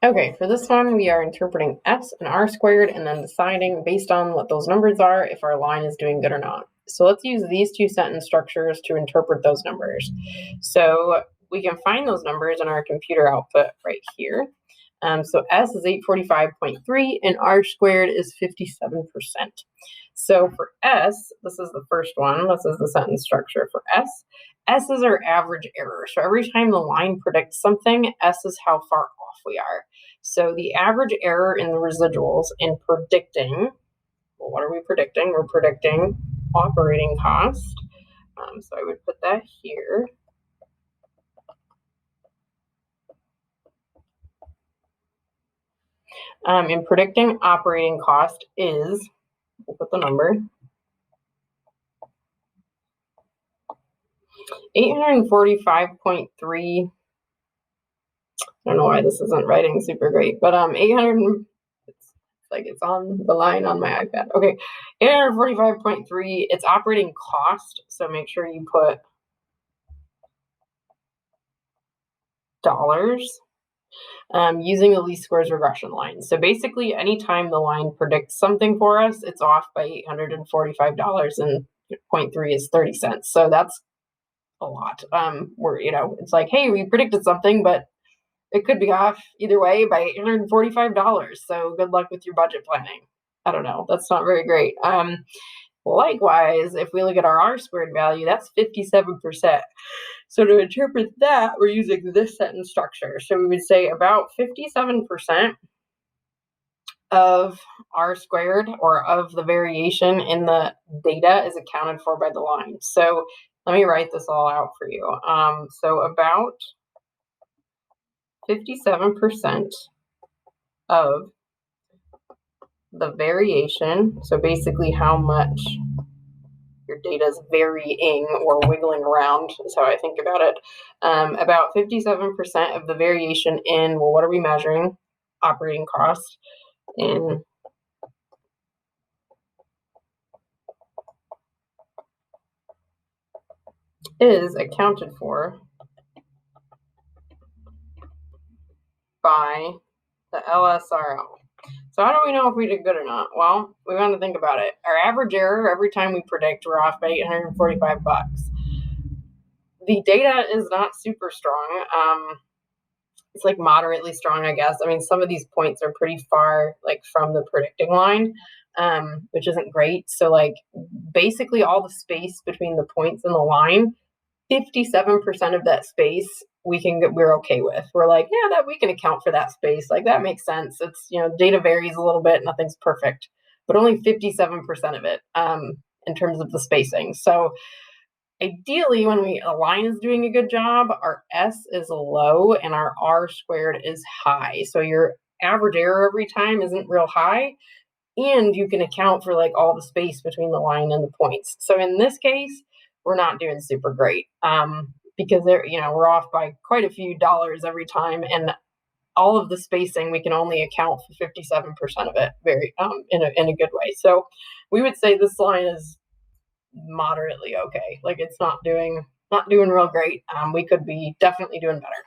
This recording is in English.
Okay, for this one, we are interpreting s and r squared and then deciding based on what those numbers are if our line is doing good or not. So let's use these two sentence structures to interpret those numbers. So we can find those numbers in our computer output right here. So s is 845.3 and r squared is 57%. So for s, this is the first one. This is the sentence structure for s. S is our average error. So every time the line predicts something, S is how far off we are. So the average error in the residuals in predicting, well, what are we predicting? We're predicting operating cost. So I would put that here. In predicting operating cost is, we'll put the number, 845.3. I don't know why this isn't writing super great, but 800, it's like it's on the line on my iPad. Okay, 845.3, it's operating cost, so make sure you put dollars using the least squares regression line. So basically, anytime the line predicts something for us, it's off by $845, and 0.3 is 30 cents. So that's a lot. It's like, hey, we predicted something, but it could be off either way by $845. So good luck with your budget planning. I don't know. That's not very great. Likewise, if we look at our R squared value, that's 57%. So to interpret that, we're using this sentence structure. So we would say about 57% of R squared, or of the variation in the data, is accounted for by the line. So let me write this all out for you. So about 57% of the variation, so basically how much your data is varying or wiggling around is how I think about it. About 57% of the variation in, well, what are we measuring? Operating cost in is accounted for by the LSRL. So how do we know if we did good or not? Well, we want to think about it. Our average error every time we predict, we're off by 845 bucks. The data is not super strong. It's like moderately strong, I guess. I mean, some of these points are pretty far like from the predicting line, which isn't great. So like basically all the space between the points and the line, 57% of that space we're okay with. We're like, yeah, that we can account for that space. Like that makes sense. It's, data varies a little bit, nothing's perfect, but only 57% of it in terms of the spacing. So ideally, when a line is doing a good job, our S is low and our R squared is high. So your average error every time isn't real high, and you can account for like all the space between the line and the points. So in this case, we're not doing super great because we're off by quite a few dollars every time, and all of the spacing we can only account for 57% of it very in a good way. So we would say this line is moderately okay. Like it's not doing real great. We could be definitely doing better.